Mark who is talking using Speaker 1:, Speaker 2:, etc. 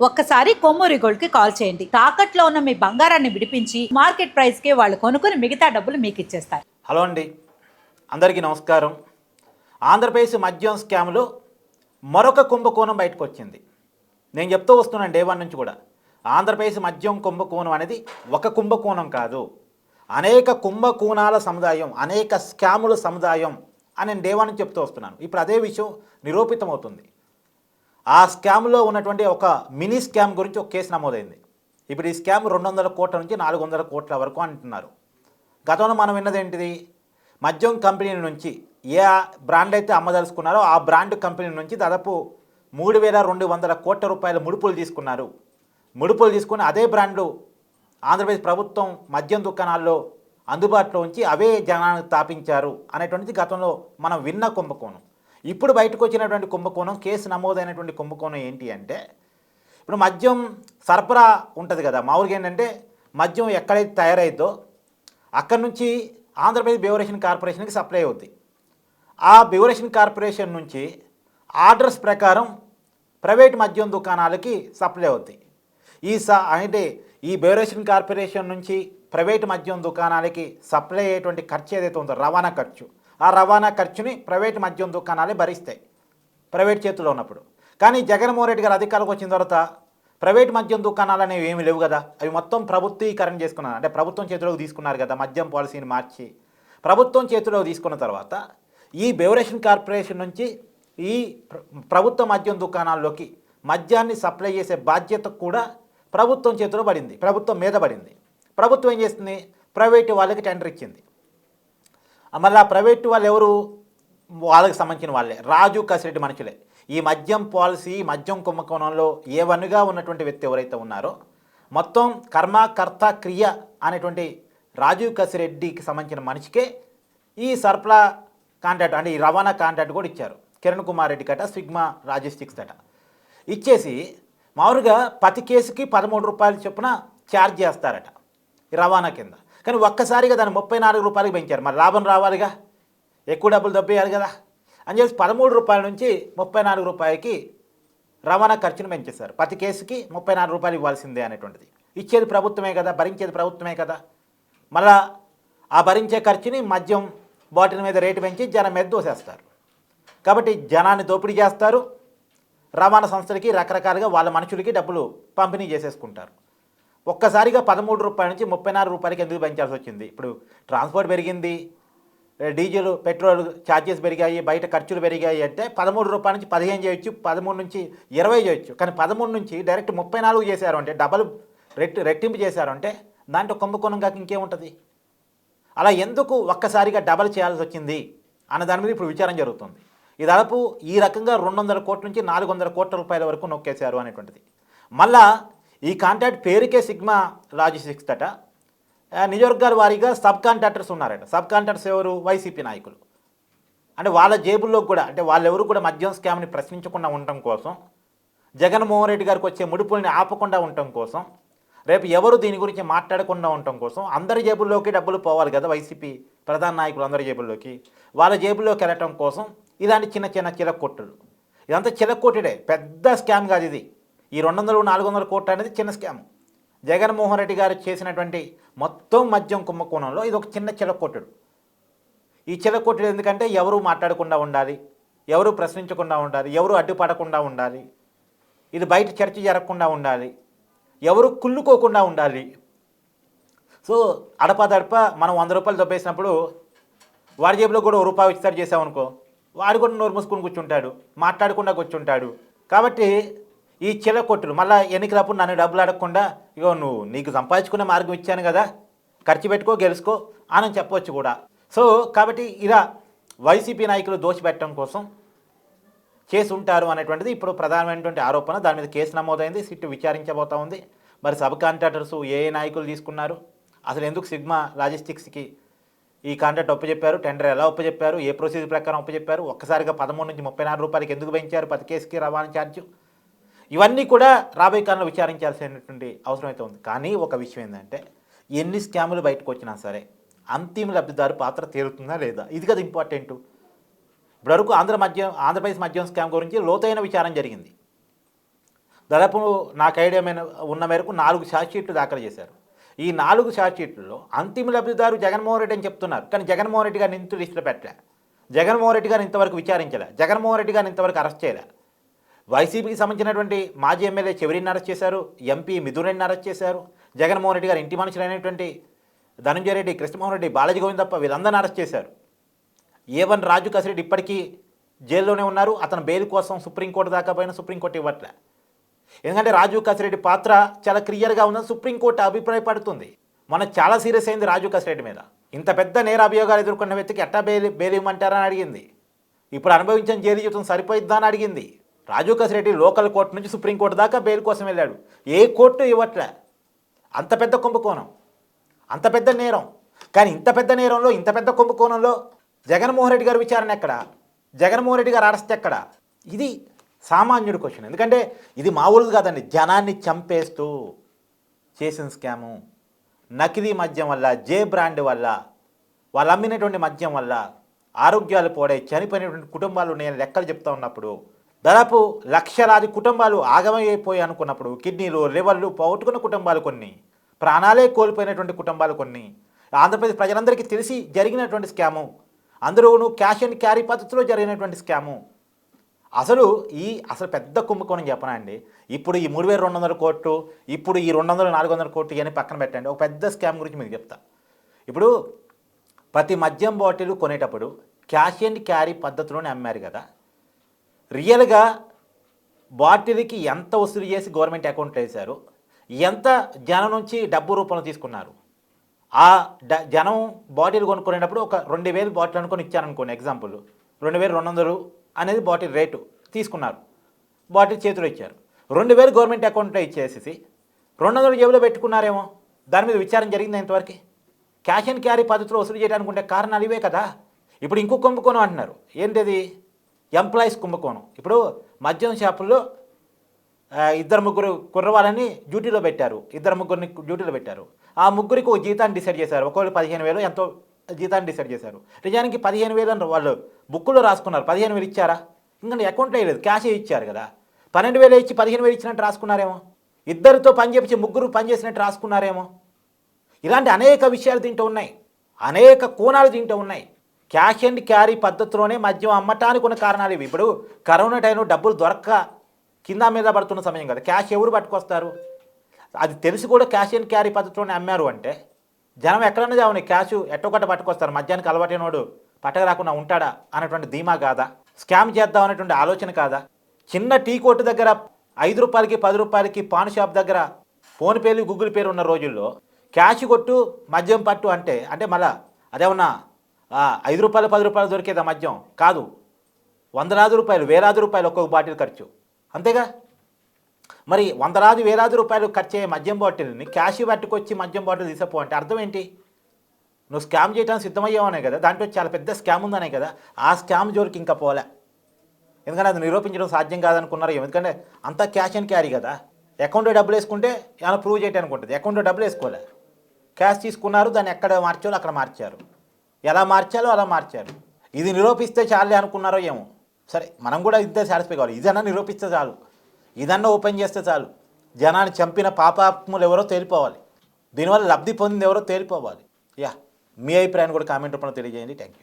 Speaker 1: ఒక్కసారి కొమ్మూరి గోల్డ్ కి కాల్ చేయండి. తాకట్లో ఉన్న మీ బంగారాన్ని విడిపించి మార్కెట్ ప్రైస్ కి వాళ్ళు కొనుక్కుని మిగతా డబ్బులు మీకు ఇచ్చేస్తారు.
Speaker 2: హలో అండి, అందరికీ నమస్కారం. ఆంధ్రప్రదేశ్ మద్యం స్కామ్లో మరొక కుంభకోణం బయటకు వచ్చింది. నేను చెప్తూ వస్తున్నాను డే వన్ నుంచి కూడా. ఆంధ్రప్రదేశ్ మద్యం కుంభకోణం అనేది ఒక కుంభకోణం కాదు, అనేక కుంభకోణాల సముదాయం, అనేక స్కాముల సముదాయం అని నేను డే వన్ నుంచి చెప్తూ వస్తున్నాను. ఇప్పుడు అదే విషయం నిరూపితమవుతుంది. ఆ స్కామ్లో ఉన్నటువంటి ఒక మినీ స్కామ్ గురించి ఒక కేసు నమోదైంది. ఇప్పుడు ఈ స్కామ్ 200 కోట్ల నుంచి 400 కోట్ల వరకు అంటున్నారు. గతంలో మనం విన్నది ఏంటిది? మద్యం కంపెనీ నుంచి ఏ బ్రాండ్ అయితే అమ్మదలుచుకున్నారో ఆ బ్రాండ్ కంపెనీ నుంచి దాదాపు 3,200 కోట్ల రూపాయల ముడుపులు తీసుకున్నారు. ముడుపులు తీసుకుని అదే బ్రాండ్లు ఆంధ్రప్రదేశ్ ప్రభుత్వం మద్యం దుకాణాల్లో అందుబాటులో ఉంచి అవే జనానికి తాపించారు అనేటువంటిది గతంలో మనం విన్న కుంభకోణం. ఇప్పుడు బయటకు వచ్చినటువంటి కుంభకోణం, కేసు నమోదైనటువంటి కుంభకోణం ఏంటి అంటే, ఇప్పుడు మద్యం సరఫరా ఉంటుంది కదా, మామూలుగా ఏంటంటే మద్యం ఎక్కడైతే తయారైద్దో అక్కడి నుంచి ఆంధ్రప్రదేశ్ బెవరేషన్ కార్పొరేషన్కి సప్లై అవుద్ది. ఆ బెవరేషన్ కార్పొరేషన్ నుంచి ఆర్డర్స్ ప్రకారం ప్రైవేట్ మద్యం దుకాణాలకి సప్లై అవుద్ది. అంటే ఈ బెవరేషన్ కార్పొరేషన్ నుంచి ప్రైవేట్ మద్యం దుకాణాలకి సప్లై అయ్యేటువంటి ఖర్చు ఏదైతే ఉందో, రవాణా ఖర్చు, ఆ రవాణా ఖర్చుని ప్రైవేట్ మద్యం దుకాణాలే భరిస్తాయి ప్రైవేట్ చేతిలో ఉన్నప్పుడు. కానీ జగన్మోహన్ రెడ్డి గారు అధికారంలోకి వచ్చిన తర్వాత ప్రైవేట్ మద్యం దుకాణాలు అనేవి ఏమీ లేవు కదా, అవి మొత్తం ప్రభుత్వీకరణ చేసుకున్నారు. అంటే ప్రభుత్వం చేతిలోకి తీసుకున్నారు కదా, మద్యం పాలసీని మార్చి ప్రభుత్వం చేతిలోకి తీసుకున్న తర్వాత ఈ బెవరేషన్ కార్పొరేషన్ నుంచి ఈ ప్రభుత్వ మద్యం దుకాణాల్లోకి మద్యాన్ని సప్లై చేసే బాధ్యత కూడా ప్రభుత్వం చేతిలో పడింది, ప్రభుత్వం మీద పడింది. ప్రభుత్వం ఏం చేస్తుంది? ప్రైవేటు వాళ్ళకి టెండర్ ఇచ్చింది. మళ్ళీ ఆ ప్రైవేటు వాళ్ళు ఎవరు? వాళ్ళకి సంబంధించిన వాళ్ళే, రాజు కసిరెడ్డి మనుషులే. ఈ మద్యం పాలసీ, మద్యం కుంభకోణంలో ఏవన్నుగా ఉన్నటువంటి వ్యక్తి ఎవరైతే ఉన్నారో, మొత్తం కర్మ కర్త క్రియ అనేటువంటి రాజీవ్ కసిరెడ్డికి సంబంధించిన మనిషికే ఈ సరఫరా కాంట్రాక్ట్, అంటే ఈ రవాణా కాంట్రాక్ట్ కూడా ఇచ్చారు. కిరణ్ కుమార్ రెడ్డి కట, సిగ్మా లాజిస్టిక్స్ అట ఇచ్చేసి మామూలుగా ప్రతి కేసుకి 13 రూపాయలు చొప్పున ఛార్జ్ చేస్తారట ఈ రవాణా కింద. కానీ ఒక్కసారిగా దాన్ని 34 రూపాయలకి పెంచారు. మరి లాభం రావాలిగా, ఎక్కువ డబ్బులు దబ్బేయాలి కదా అని చెప్పి 13 రూపాయల నుంచి 34 రూపాయలకి రవాణా ఖర్చును పెంచేశారు. ప్రతి కేసుకి 34 రూపాయలు ఇవ్వాల్సిందే అనేటువంటిది. ఇచ్చేది ప్రభుత్వమే కదా, భరించేది ప్రభుత్వమే కదా. మళ్ళా ఆ భరించే ఖర్చుని మద్యం బాటిల్ మీద రేటు పెంచి జనం మీద దోసేస్తారు. కాబట్టి జనాన్ని దోపిడీ చేస్తారు, రవాణా సంస్థలకి రకరకాలుగా వాళ్ళ మనుషులకి డబ్బులు పంపిణీ చేసేసుకుంటారు. ఒక్కసారిగా 13 రూపాయల నుంచి 34 రూపాయలకి ఎందుకు పెంచాల్సి వచ్చింది? ఇప్పుడు ట్రాన్స్పోర్ట్ పెరిగింది, డీజిల్ పెట్రోల్ ఛార్జెస్ పెరిగాయి, బయట ఖర్చులు పెరిగాయి అంటే 13 రూపాయల నుంచి 15 చేయొచ్చు, 13 నుంచి 20 చేయొచ్చు. కానీ 13 నుంచి డైరెక్ట్ 34 చేశారు అంటే, డబల్ రెట్టింపు చేశారు అంటే దాంట్లో కుంభకోణం కాక ఇంకేముంటుంది? అలా ఎందుకు ఒక్కసారిగా డబల్ చేయాల్సి వచ్చింది అన్న దాని మీద ఇప్పుడు విచారం జరుగుతుంది. ఈ దాదాపు ఈ రకంగా 200 కోట్ల నుంచి 400 కోట్ల రూపాయల వరకు నొక్కేశారు అనేటువంటిది. మళ్ళా ఈ కాంట్రాక్ట్ పేరుకే సిగ్మా లాజిస్టిక్స్ అట. నియోజకవర్గాల వారీగా సబ్ కాంట్రాక్టర్స్ ఉన్నారట. సబ్ కాంట్రాక్టర్స్ ఎవరు? వైసీపీ నాయకులు. అంటే వాళ్ళ జేబుల్లో కూడా, అంటే వాళ్ళెవరు కూడా మద్యం స్కామ్ని ప్రశ్నించకుండా ఉండటం కోసం, జగన్మోహన్ రెడ్డి గారికి వచ్చే ముడుపుల్ని ఆపకుండా ఉండటం కోసం, రేపు ఎవరు దీని గురించి మాట్లాడకుండా ఉండటం కోసం అందరి జేబుల్లోకి డబ్బులు పోవాలి కదా, వైసీపీ ప్రధాన నాయకులు అందరి జేబుల్లోకి, వాళ్ళ జేబుల్లోకి వెళ్ళటం కోసం ఇలాంటి చిన్న చిన్న చిలక్కొట్టులు. ఇదంతా చిలక్కొట్టుడే, పెద్ద స్కామ్ కాదు ఇది. ఈ 200-400 కోట్లు అనేది చిన్న స్కామ్. జగన్మోహన్ రెడ్డి గారు చేసినటువంటి మొత్తం మద్యం కుంభకోణంలో ఇది ఒక చిన్న చిలక్కొట్టుడు. ఈ చిలక్కొట్టుడు ఎందుకంటే ఎవరు మాట్లాడకుండా ఉండాలి, ఎవరు ప్రశ్నించకుండా ఉండాలి, ఎవరు అడ్డుపడకుండా ఉండాలి, ఇది బయట చర్చ జరగకుండా ఉండాలి, ఎవరు కుళ్ళుకోకుండా ఉండాలి. సో అడపదడప మనం 100 రూపాయలు దొబ్బేసినప్పుడు వాడి జేబులో కూడా రూపాయి ఇస్తారు చేసామనుకో, వాడు కూడా నోరు మూసుకొని కూర్చుంటాడు, మాట్లాడకుండా కూర్చుంటాడు. కాబట్టి ఈ చిలకొట్టులు మళ్ళీ ఎన్నికలప్పుడు నన్ను డబ్బులు అడగకుండా, ఇగో నీకు సంపాదించుకునే మార్గం ఇచ్చాను కదా, ఖర్చు పెట్టుకో, గెలుచుకో అని చెప్పవచ్చు కూడా. సో కాబట్టి ఇలా వైసీపీ నాయకులు దోచిపెట్టడం కోసం చేసి ఉంటారు అనేటువంటిది ఇప్పుడు ప్రధానమైనటువంటి ఆరోపణ. దాని మీద కేసు నమోదైంది, సిట్టు విచారించబోతా ఉంది. మరి సబ్ కాంట్రాక్టర్స్ ఏ నాయకులు తీసుకున్నారు, అసలు ఎందుకు సిగ్మా లాజిస్టిక్స్కి ఈ కాంట్రాక్ట్ ఒప్పచెప్పారు, టెండర్ ఎలా ఒప్పచెప్పారు, ఏ ప్రొసీజర్ ప్రకారం ఒప్పచెప్పారు, ఒక్కసారిగా 13 నుంచి 34 రూపాయలకి ఎందుకు పెంచారు ప్రతి కేసుకి రవాణా ఛార్జు, ఇవన్నీ కూడా రాబోయే కాలంలో విచారించాల్సినటువంటి అవసరం అయితే ఉంది. కానీ ఒక విషయం ఏంటంటే, ఎన్ని స్కాములు బయటకు వచ్చినా సరే అంతిమ లబ్ధిదారు పాత్ర తీరుతుందా లేదా, ఇది కదా ఇంపార్టెంట్. ఇప్పటివరకు ఆంధ్రప్రదేశ్ మద్యం స్కామ్ గురించి లోతైన విచారం జరిగింది. దాదాపు నాకు ఐడియా ఉన్న మేరకు 4 ఛార్జ్ షీట్లు దాఖలు చేశారు. ఈ 4 ఛార్జ్ షీట్లలో అంతిమ లబ్ధిదారు జగన్మోహన్ రెడ్డి అని చెప్తున్నారు. కానీ జగన్మోహన్ రెడ్డి గారిని ఇంత లిస్టులో పెట్టలే, జగన్మోహన్ రెడ్డి గారిని ఇంతవరకు విచారించలే, జగన్మోహన్ రెడ్డి గారిని ఇంతవరకు అరెస్ట్ చేయలే. వైసీపీకి సంబంధించినటువంటి మాజీ ఎమ్మెల్యే చెవిరిని అరెస్ట్ చేశారు, ఎంపీ మిథున్ అరెస్ట్ చేశారు, జగన్మోహన్ రెడ్డి గారి ఇంటి మనుషులైనటువంటి ధనంజయ రెడ్డి, కృష్ణమోహన్ రెడ్డి, బాలాజీ గోవిందప్ప వీళ్ళందరినీ అరెస్ట్ చేశారు. A1 రాజు కసిరెడ్డి ఇప్పటికీ జైల్లోనే ఉన్నారు. అతను బెయిల్ కోసం సుప్రీంకోర్టు దాకా పోయినా సుప్రీంకోర్టు ఇవ్వట్లే. ఎందుకంటే రాజు కసిరెడ్డి పాత్ర చాలా క్లియర్గా ఉందని సుప్రీంకోర్టు అభిప్రాయపడుతుంది. మనం చాలా సీరియస్ అయింది రాజు కసిరెడ్డి మీద. ఇంత పెద్ద నేర అభియోగాలు ఎదుర్కొన్న వ్యక్తికి ఎట్టా బెయిల్ ఇవ్వమంటారని అడిగింది. ఇప్పుడు అనుభవించిన జైలు జీవితం సరిపోయిద్దా అని అడిగింది. రాజు కసిరెడ్డి లోకల్ కోర్టు నుంచి సుప్రీంకోర్టు దాకా బెయిల్ కోసం వెళ్ళాడు. ఏ కోర్టు ఇవ్వట్లే. అంత పెద్ద కుంభకోణం, అంత పెద్ద నేరం. కానీ ఇంత పెద్ద నేరంలో, ఇంత పెద్ద కుంభకోణంలో జగన్మోహన్ రెడ్డి గారి విచారణ ఎక్కడ, జగన్మోహన్ రెడ్డి గారు అరెస్ట్ ఎక్కడ? ఇది సామాన్యుడి క్వశ్చన్. ఎందుకంటే ఇది మామూలుగా కాదండి, జనాన్ని చంపేస్తూ చేసిన స్కాము. నకిలీ మద్యం వల్ల, జే బ్రాండ్ వల్ల, వాళ్ళు అమ్మినటువంటి మద్యం వల్ల ఆరోగ్యాలు పోడై చనిపోయినటువంటి కుటుంబాలు నేను లెక్కలు చెప్తా ఉన్నప్పుడు, దాదాపు లక్షలాది కుటుంబాలు ఆగమైపోయి అనుకున్నప్పుడు, కిడ్నీలు, లివర్లు పోగొట్టుకున్న కుటుంబాలు కొన్ని, ప్రాణాలే కోల్పోయినటువంటి కుటుంబాలు కొన్ని, ఆంధ్రప్రదేశ్ ప్రజలందరికీ తెలిసి జరిగినటువంటి స్కాము, అందులోనూ క్యాష్ అండ్ క్యారీ పద్ధతిలో జరిగినటువంటి స్కాము. అసలు పెద్ద కుంభకోణం చెప్పనా అండి. ఇప్పుడు ఈ 3200 కోట్లు, ఇప్పుడు ఈ 200, 400 కోట్లు ఇవన్నీ పక్కన పెట్టండి. ఒక పెద్ద స్కామ్ గురించి మీకు చెప్తా. ఇప్పుడు ప్రతి మద్యం బాటిల్ కొనేటప్పుడు క్యాష్ అండ్ క్యారీ పద్ధతిలోనే అమ్మారు కదా. రియల్గా బాటిల్కి ఎంత వసూలు చేసి గవర్నమెంట్ అకౌంట్లో వేశారు, ఎంత జనం నుంచి డబ్బు రూపంలో తీసుకున్నారు. ఆ జనం బాటిల్ కొనుక్కునేటప్పుడు ఒక 2000 బాటిల్ అనుకొని ఇచ్చారనుకోండి, ఎగ్జాంపుల్ 2200 అనేది బాటిల్ రేటు తీసుకున్నారు, బాటిల్ చేతిలో ఇచ్చారు. 2000 గవర్నమెంట్ అకౌంట్లో ఇచ్చేసి 200 జేబులో పెట్టుకున్నారేమో. దాని మీద విచారణ జరిగింది ఇంతవరకు. క్యాష్ అండ్ క్యారీ పద్ధతిలో వసూలు చేయడానికి ఉండే కారణాలు ఇవే కదా. ఇప్పుడు ఇంకో కుంభకోణం అంటున్నారు. ఏంటిది? ఎంప్లాయీస్ కుంభకోణం. ఇప్పుడు మద్యం షాపుల్లో 2-3 కుర్రవాళ్ళని డ్యూటీలో పెట్టారు, 2-3 డ్యూటీలో పెట్టారు. ఆ ముగ్గురికి ఒక జీతాన్ని డిసైడ్ చేశారు. ఒకవేళ 15,000 ఎంతో జీతాన్ని డిసైడ్ చేశారు. నిజానికి 15,000 అని వాళ్ళు బుక్కులో రాసుకున్నారు. 15,000 ఇచ్చారా? ఇంకా అకౌంట్లో వేయలేదు, క్యాషే ఇచ్చారు కదా. 12,000 ఇచ్చి 15,000 ఇచ్చినట్టు రాసుకున్నారేమో. ఇద్దరితో పని చేపించి ముగ్గురు పని చేసినట్టు రాసుకున్నారేమో. ఇలాంటి అనేక విషయాలు దీంట్లో ఉన్నాయి, అనేక కోణాలు దీంట్లో ఉన్నాయి. క్యాష్ అండ్ క్యారీ పద్ధతిలోనే మద్యం అమ్మటానికి ఉన్న కారణాలు ఇవి. ఇప్పుడు కరోనా టైంలో డబ్బులు దొరక్క కింద మీద పడుతున్న సమయం కదా, క్యాష్ ఎవరు పట్టుకొస్తారు? అది తెలిసి కూడా క్యాష్ అండ్ క్యారీ పద్ధతిలోనే అమ్మారు అంటే జనం ఎక్కడన్నా చావని క్యాష్ ఎట్టొకట పట్టుకొస్తారు. మద్యానికి అలవాటైనోడు పట్టక రాకుండా ఉంటాడా అన్నటువంటి ధీమా కాదా? స్కామ్ చేద్దాం అనేటువంటి ఆలోచన కాదా? చిన్న టీ కొట్టు దగ్గర 5 రూపాయలకి 10 రూపాయలకి పాన్ షాప్ దగ్గర ఫోన్పేలు, గూగుల్ పేలు ఉన్న రోజుల్లో క్యాష్ కొట్టు మద్యం పట్టు అంటే మళ్ళా అదేమన్నా 5 రూపాయలు 10 రూపాయలు దొరికేదా మద్యం? కాదు, వందలాది రూపాయలు, వేలాది రూపాయలు ఒక్కొక్క బాటిల్ ఖర్చు. అంతేగా. మరి వందలాది వేలాది రూపాయలు ఖర్చు అయ్యే మద్యం బాటిల్ని క్యాష్ పట్టుకొచ్చి మద్యం బాటిల్ తీసపో అంటే అర్థం ఏంటి? నువ్వు స్కామ్ చేయడానికి సిద్ధమయ్యావనే కదా, దాంట్లో చాలా పెద్ద స్కామ్ ఉందనే కదా. ఆ స్కామ్ జోలికి ఇంకా పోలే. ఎందుకంటే అది నిరూపించడం సాధ్యం కాదనుకున్నారు. ఎందుకంటే అంతా క్యాష్ అండ్ క్యారీ కదా. అకౌంట్లో డబ్బులు వేసుకుంటే ఏమైనా ప్రూవ్ చేయడానికి ఉంటుంది. అకౌంట్లో డబ్బులు వేసుకోలే, క్యాష్ తీసుకున్నారు, దాన్ని ఎక్కడ మార్చాలో అక్కడ మార్చారు, ఎలా మార్చాలో అలా మార్చారు. ఇది నిరూపిస్తే చాలే అనుకున్నారో ఏమో. సరే, మనం కూడా ఇంతే సాటిస్ఫై కావాలి. ఇదన్నా నిరూపిస్తే చాలు, ఇదన్నా ఓపెన్ చేస్తే చాలు. జనాన్ని చంపిన పాపాత్ములు ఎవరో తేలిపోవాలి, దీనివల్ల లబ్ధి పొందింది ఎవరో తేలిపోవాలి. మీ అభిప్రాయాన్ని కూడా కామెంట్ రూపంలో తెలియజేయండి. Thank you.